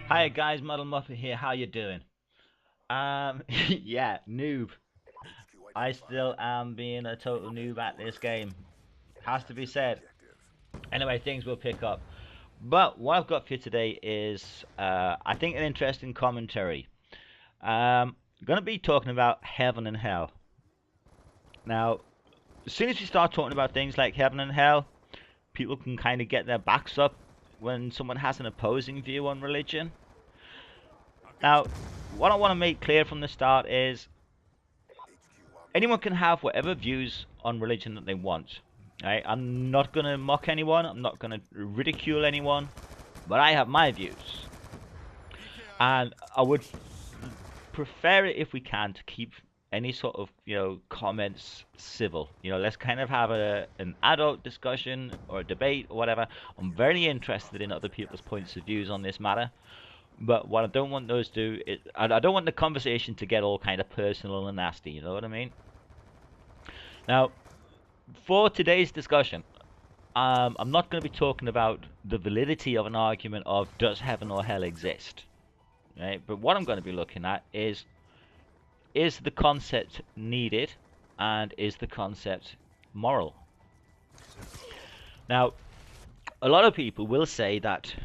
Hi guys, Model Muffin here. How you doing? Yeah, noob. I still am being a total noob at this game. Has to be said. Anyway, things will pick up. But what I've got for you today is, I think, an interesting commentary. Going to be talking about heaven and hell. Now, as soon as you start talking about things like heaven and hell, people can kind of get their backs up when someone has an opposing view on religion. Now, what I want to make clear from the start is anyone can have whatever views on religion that they want. Right? I'm not going to mock anyone. I'm not going to ridicule anyone. But I have my views. And I would prefer it if we can to keep any sort of, comments civil. Let's kind of have an adult discussion or a debate or whatever. I'm very interested in other people's points of views on this matter. But what I don't want those to do is, I don't want the conversation to get all kind of personal and nasty, you know what I mean? Now, for today's discussion, I'm not going to be talking about the validity of an argument of does heaven or hell exist, right? But what I'm going to be looking at is the concept needed and is the concept moral? Now, a lot of people will say that,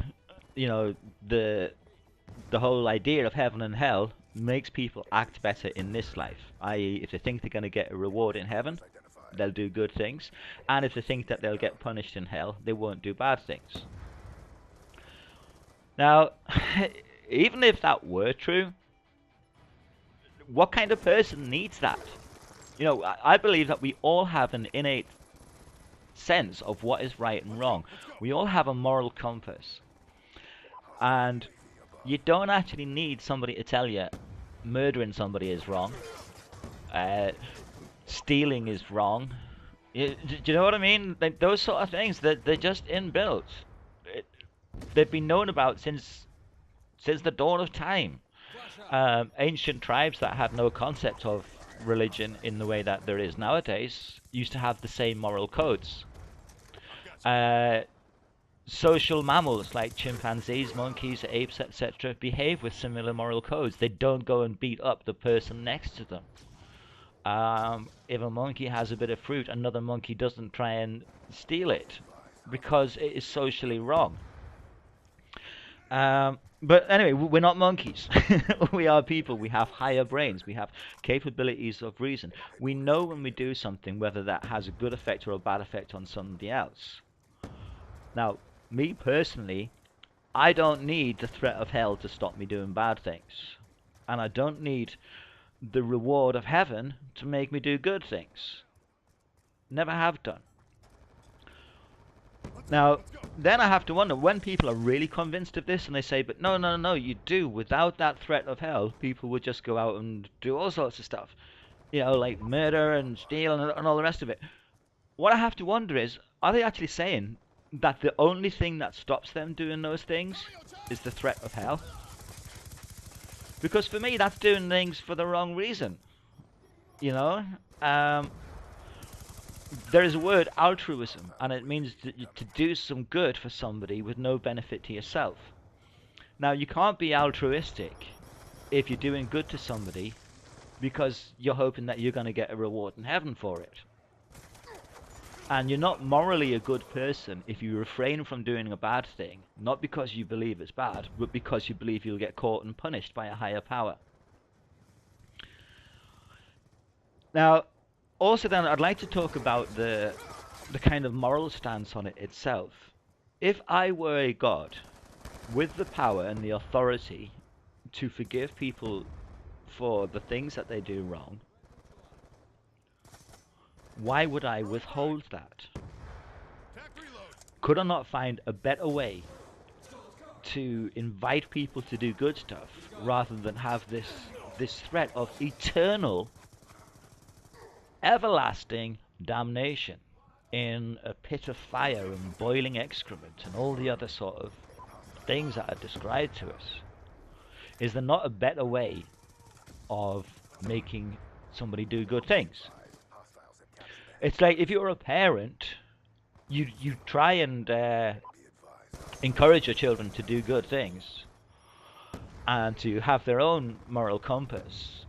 the whole idea of heaven and hell makes people act better in this life, i.e., if they think they're going to get a reward in heaven, they'll do good things, and if they think that they'll get punished in hell, they won't do bad things. Now, even if that were true, what kind of person needs that? I believe that we all have an innate sense of what is right and wrong. We all have a moral compass. And you don't actually need somebody to tell you murdering somebody is wrong. Stealing is wrong. Do you know what I mean? Like, those sort of things, they're just inbuilt. They've been known about since the dawn of time. Ancient tribes that had no concept of religion in the way that there is nowadays used to have the same moral codes. Social mammals like chimpanzees, monkeys, apes, etc. behave with similar moral codes. They don't go and beat up the person next to them. If a monkey has a bit of fruit, another monkey doesn't try and steal it because it is socially wrong. But anyway, we're not monkeys. We are people. We have higher brains. We have capabilities of reason. We know when we do something whether that has a good effect or a bad effect on somebody else. Now, me personally, I don't need the threat of hell to stop me doing bad things. And I don't need the reward of heaven to make me do good things. Never have done. Now, then I have to wonder, when people are really convinced of this and they say, but no, no, no, you do, without that threat of hell, people would just go out and do all sorts of stuff. Like murder and steal and all the rest of it. What I have to wonder is, are they actually saying that the only thing that stops them doing those things is the threat of hell? Because for me, that's doing things for the wrong reason. There is a word, altruism, and it means to do some good for somebody with no benefit to yourself. Now, you can't be altruistic if you're doing good to somebody because you're hoping that you're going to get a reward in heaven for it. And you're not morally a good person if you refrain from doing a bad thing, not because you believe it's bad, but because you believe you'll get caught and punished by a higher power. Now, also then, I'd like to talk about the kind of moral stance on it itself. If I were a god with the power and the authority to forgive people for the things that they do wrong, why would I withhold that? Could I not find a better way to invite people to do good stuff rather than have this threat of eternal, everlasting damnation in a pit of fire and boiling excrement and all the other sort of things that are described to us? Is there not a better way of making somebody do good things? It's like if you're a parent, you try and encourage your children to do good things. and to have their own moral compass,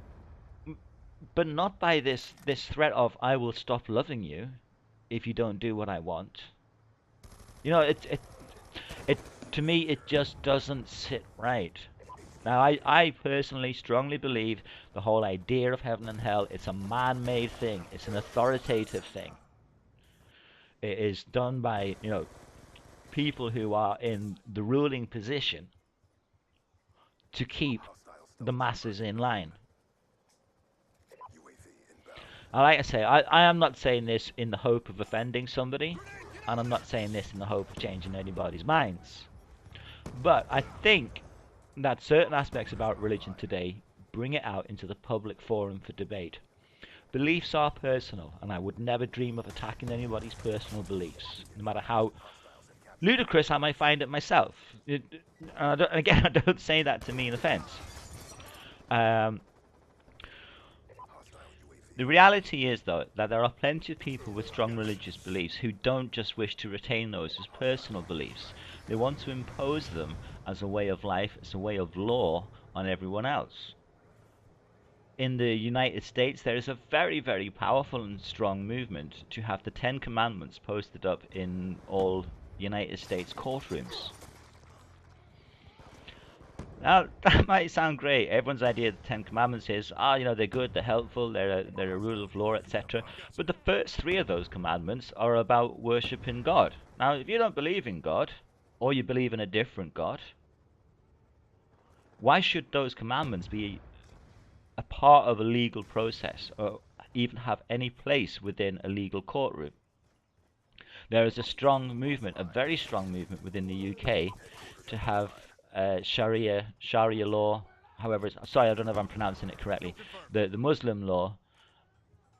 but not by this threat of I will stop loving you if you don't do what I want. You know, it to me it just doesn't sit right. Now, I personally strongly believe the whole idea of heaven and hell, it's a man-made thing. It's an authoritative thing. It is done by, people who are in the ruling position to keep the masses in line. And like I say, I am not saying this in the hope of offending somebody, and I'm not saying this in the hope of changing anybody's minds. But I think that certain aspects about religion today bring it out into the public forum for debate. Beliefs are personal, and I would never dream of attacking anybody's personal beliefs, no matter how ludicrous I might find it myself. Again, I don't say that to mean offence. The reality is, though, that there are plenty of people with strong religious beliefs who don't just wish to retain those as personal beliefs. They want to impose them as a way of life, as a way of law on everyone else. In the United States, there is a very, very powerful and strong movement to have the Ten Commandments posted up in all United States courtrooms. Now, that might sound great. Everyone's idea of the Ten Commandments is, they're good, they're helpful, they're a rule of law, etc. But the first three of those commandments are about worshipping God. Now, if you don't believe in God, or you believe in a different God, why should those commandments be a part of a legal process, or even have any place within a legal courtroom? There is a strong movement, a very strong movement within the UK to have Sharia law, however, sorry, I don't know if I'm pronouncing it correctly, the Muslim law,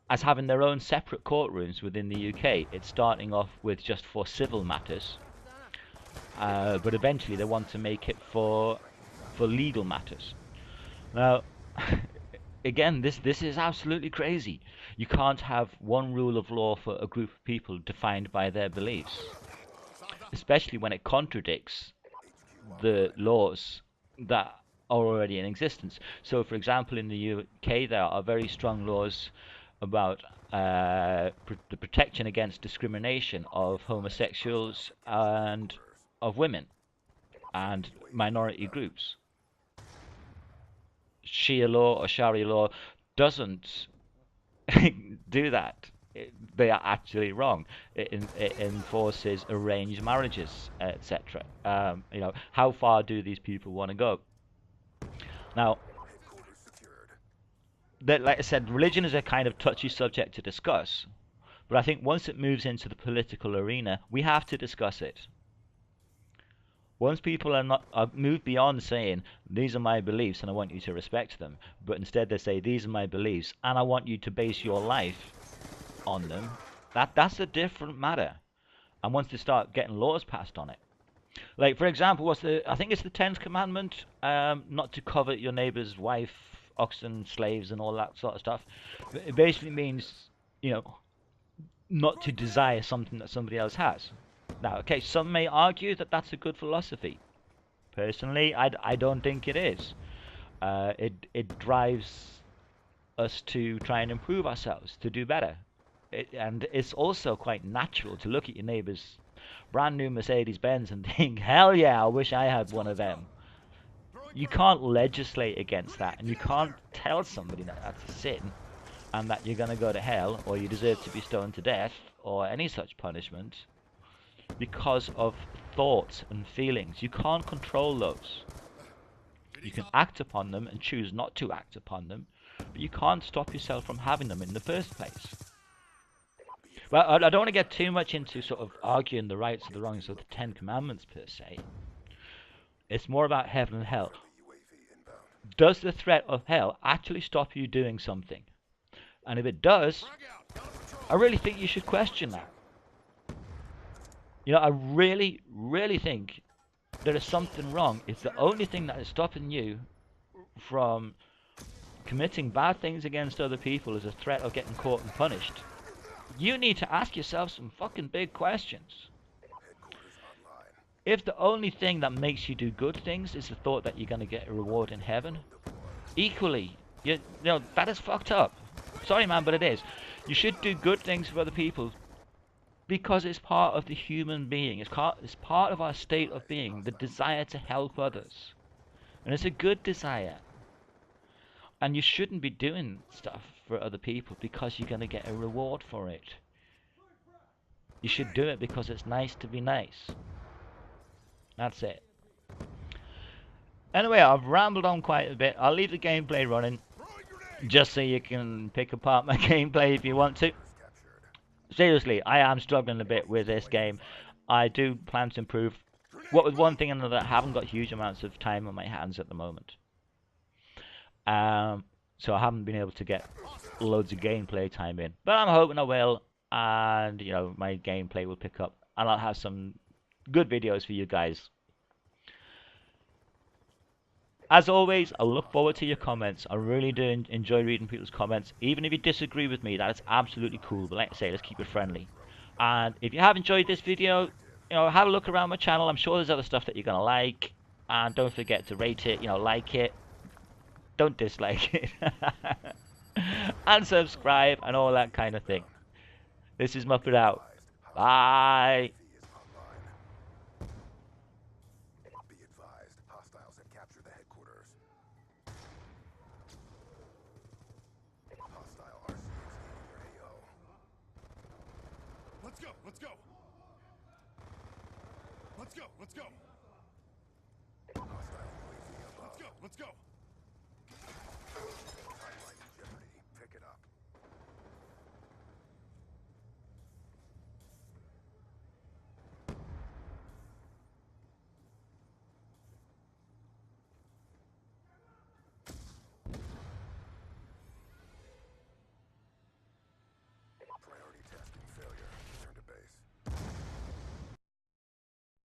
as having their own separate courtrooms within the UK. It's starting off with just for civil matters, but eventually they want to make it for legal matters. Now, again, this is absolutely crazy. You can't have one rule of law for a group of people defined by their beliefs, especially when it contradicts the laws that are already in existence. So, for example, in the UK, there are very strong laws about the protection against discrimination of homosexuals and of women and minority groups. Shia law or Sharia law doesn't do that. They are actually wrong. It enforces arranged marriages, etc. How far do these people want to go? Now, like I said, religion is a kind of touchy subject to discuss, but I think once it moves into the political arena, we have to discuss it. Once people are moved beyond saying, these are my beliefs and I want you to respect them, but instead they say, these are my beliefs and I want you to base your life on them, that's a different matter. And once they start getting laws passed on it, like, for example, I think it's the 10th commandment, not to covet your neighbor's wife, oxen, slaves, and all that sort of stuff. It basically means, not to desire something that somebody else has. Now, okay, some may argue that that's a good philosophy. Personally, I don't think it is. It drives us to try and improve ourselves, to do better. And it's also quite natural to look at your neighbour's brand new Mercedes-Benz and think, hell yeah, I wish I had one of them. You can't legislate against that, and you can't tell somebody that that's a sin and that you're going to go to hell or you deserve to be stoned to death or any such punishment because of thoughts and feelings. You can't control those. You can act upon them and choose not to act upon them, but you can't stop yourself from having them in the first place. Well, I don't want to get too much into sort of arguing the rights or the wrongs of the Ten Commandments per se. It's more about heaven and hell. Does the threat of hell actually stop you doing something? And if it does, I really think you should question that. I really, really think there is something wrong if the only thing that is stopping you from committing bad things against other people is a threat of getting caught and punished. You need to ask yourself some fucking big questions. If the only thing that makes you do good things is the thought that you're going to get a reward in heaven, equally, you know, that is fucked up. Sorry, man, but it is. You should do good things for other people because it's part of the human being. It's part of our state of being, the desire to help others. And it's a good desire. And you shouldn't be doing stuff for other people because you're going to get a reward for it. You should do it because it's nice to be nice. That's it. Anyway, I've rambled on quite a bit. I'll leave the gameplay running just so you can pick apart my gameplay if you want to. Seriously, I am struggling a bit with this game. I do plan to improve. What with one thing and another, I haven't got huge amounts of time on my hands at the moment. So I haven't been able to get loads of gameplay time in. But I'm hoping I will, and you know, my gameplay will pick up, and I'll have some good videos for you guys. As always, I look forward to your comments. I really do enjoy reading people's comments. Even if you disagree with me, that is absolutely cool. But like I say, let's keep it friendly. And if you have enjoyed this video, you know, have a look around my channel. I'm sure there's other stuff that you're going to like. And don't forget to rate it, you know, like it. Don't dislike it. And subscribe and all that kind of thing. This is Muppet out. Bye. Let's go, let's go! Let's go, let's go! Let's go, let's go!